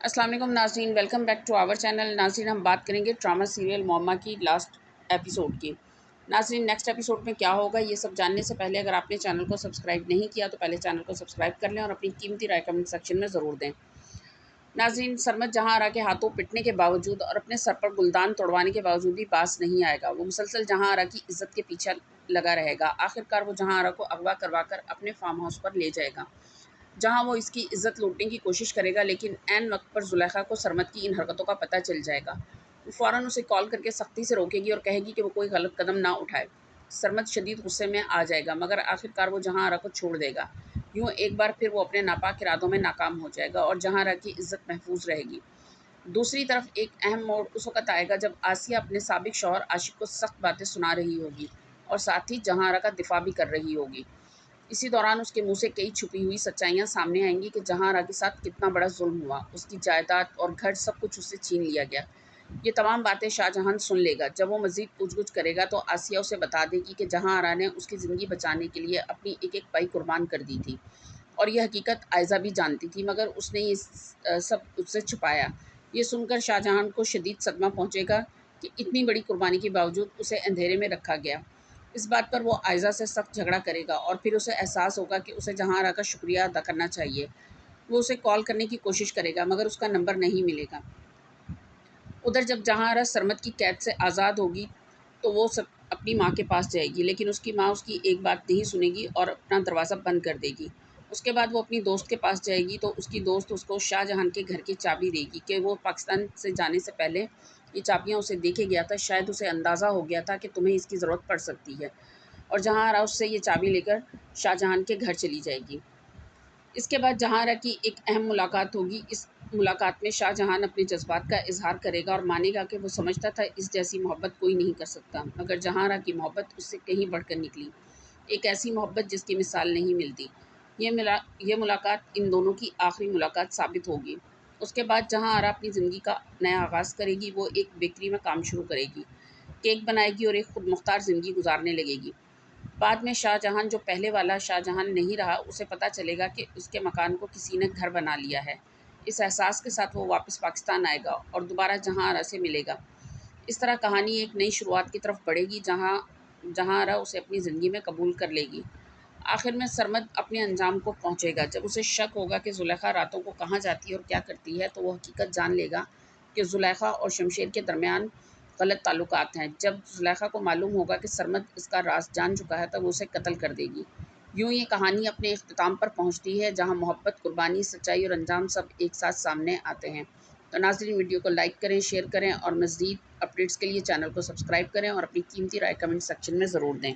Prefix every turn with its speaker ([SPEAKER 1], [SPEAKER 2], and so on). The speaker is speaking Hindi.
[SPEAKER 1] अस्सलाम वालेकुम नाज़रीन, welcome back to our channel. नाज़रीन, हम बात करेंगे ड्रामा सीरियल मोहम्मा की लास्ट एपिसोड की। नाज़रीन, नेक्स्ट एपिसोड में क्या होगा ये सब जानने से पहले अगर आपने चैनल को सब्सक्राइब नहीं किया तो पहले चैनल को सब्सक्राइब कर लें और अपनी कीमती राय कमेंट सेक्शन में ज़रूर दें। नाज़रीन, सरमद जहाँ आरा के हाथों पिटने के बावजूद और अपने सर पर गुलदान तोड़वाने के बावजूद भी पास नहीं आएगा। वो मुसलसल जहाँ आरा की इज़्ज़त के पीछे लगा रहेगा। आखिरकार वो जहाँ आरा को अगवा करवा कर अपने फार्म हाउस पर ले जाएगा, जहाँ वो इसकी इज़्ज़त लूटने की कोशिश करेगा। लेकिन ऐन वक्त पर ज़ुलेखा को सरमद की इन हरकतों का पता चल जाएगा। वो फ़ौरन उसे कॉल करके सख्ती से रोकेगी और कहेगी कि वो कोई गलत कदम ना उठाए। सरमद शदीद गुस्से में आ जाएगा, मगर आखिरकार वो जहाँ आरा को छोड़ देगा। यूँ एक बार फिर वो अपने नापाक इरादों में नाकाम हो जाएगा और जहाँ आरा की इज़्ज़त महफूज रहेगी। दूसरी तरफ एक अहम मोड़ उस वक़्त आएगा जब आसिया अपने साबिक शौहर आशिक को सख्त बातें सुना रही होगी और साथ ही जहाँ आरा का दिफा भी कर रही होगी। इसी दौरान उसके मुँह से कई छुपी हुई सच्चाइयाँ सामने आएँगी कि जहाँ आरा के साथ कितना बड़ा ज़ुल्म हुआ, उसकी जायदाद और घर सब कुछ उससे छीन लिया गया। ये तमाम बातें शाहजहां सुन लेगा। जब वो मज़ीद पूछ-गुछ करेगा तो आसिया उसे बता देगी कि जहाँ आरा ने उसकी ज़िंदगी बचाने के लिए अपनी एक-एक पाई कुर्बान कर दी थी और ये हकीकत आयज़ा भी जानती थी, मगर उसने ये सब उससे छुपाया। ये सुनकर शाहजहां को शदीद सदमा पहुँचेगा कि इतनी बड़ी कुर्बानी के बावजूद उसे अंधेरे में रखा गया। इस बात पर वो आयज़ा से सख्त झगड़ा करेगा और फिर उसे एहसास होगा कि उसे जहाँ आरा का शुक्रिया अदा करना चाहिए। वो उसे कॉल करने की कोशिश करेगा, मगर उसका नंबर नहीं मिलेगा। उधर जब जहाँ आरा सरमद की कैद से आज़ाद होगी तो वो सब अपनी माँ के पास जाएगी, लेकिन उसकी माँ उसकी एक बात नहीं सुनेगी और अपना दरवाज़ा बंद कर देगी। उसके बाद वो अपनी दोस्त के पास जाएगी तो उसकी दोस्त उसको शाहजहां के घर की चाबी देगी कि वो पाकिस्तान से जाने से पहले ये चाबियाँ उसे दे के गया था। शायद उसे अंदाज़ा हो गया था कि तुम्हें इसकी ज़रूरत पड़ सकती है, और जहाँ आरा उससे ये चाबी लेकर शाहजहां के घर चली जाएगी। इसके बाद जहाँ आरा की एक अहम मुलाकात होगी। इस मुलाकात में शाहजहां अपने जज़्बात का इज़हार करेगा और मानेगा कि वो समझता था इस जैसी मोहब्बत कोई नहीं कर सकता, मगर जहाँ आरा की मोहब्बत उससे कहीं बढ़कर निकली। एक ऐसी मोहब्बत जिसकी मिसाल नहीं मिलती। ये मुलाकात इन दोनों की आखिरी मुलाकात साबित होगी। उसके बाद जहाँ आरा अपनी ज़िंदगी का नया आगाज़ करेगी। वो एक बेकरी में काम शुरू करेगी, केक बनाएगी और एक खुद मुख्तार ज़िंदगी गुजारने लगेगी। बाद में शाहजहां, जो पहले वाला शाहजहां नहीं रहा, उसे पता चलेगा कि उसके मकान को किसी ने घर बना लिया है। इस एहसास के साथ वो वापस पाकिस्तान आएगा और दोबारा जहाँ आरा से मिलेगा। इस तरह कहानी एक नई शुरुआत की तरफ बढ़ेगी, जहाँ जहाँ आरा उसे अपनी ज़िंदगी में कबूल कर लेगी। आखिर में सरमद अपने अंजाम को पहुँचेगा। जब उसे शक होगा कि ज़ुलेखा रातों को कहाँ जाती है और क्या करती है, तो वो हकीकत जान लेगा कि ज़ुलेखा और शमशेर के दरमियान गलत ताल्लुकात हैं। जब ज़ुलेखा को मालूम होगा कि सरमद इसका राज जान चुका है, तब वो उसे कत्ल कर देगी। यूँ ये कहानी अपने इख्तिताम पर पहुँचती है, जहाँ मोहब्बत, कुर्बानी, सच्चाई और अंजाम सब एक साथ सामने आते हैं। तो नाज़रीन, वीडियो को लाइक करें, शेयर करें और मज़ीद अपडेट्स के लिए चैनल को सब्सक्राइब करें और अपनी कीमती राय कमेंट सेक्शन में ज़रूर दें।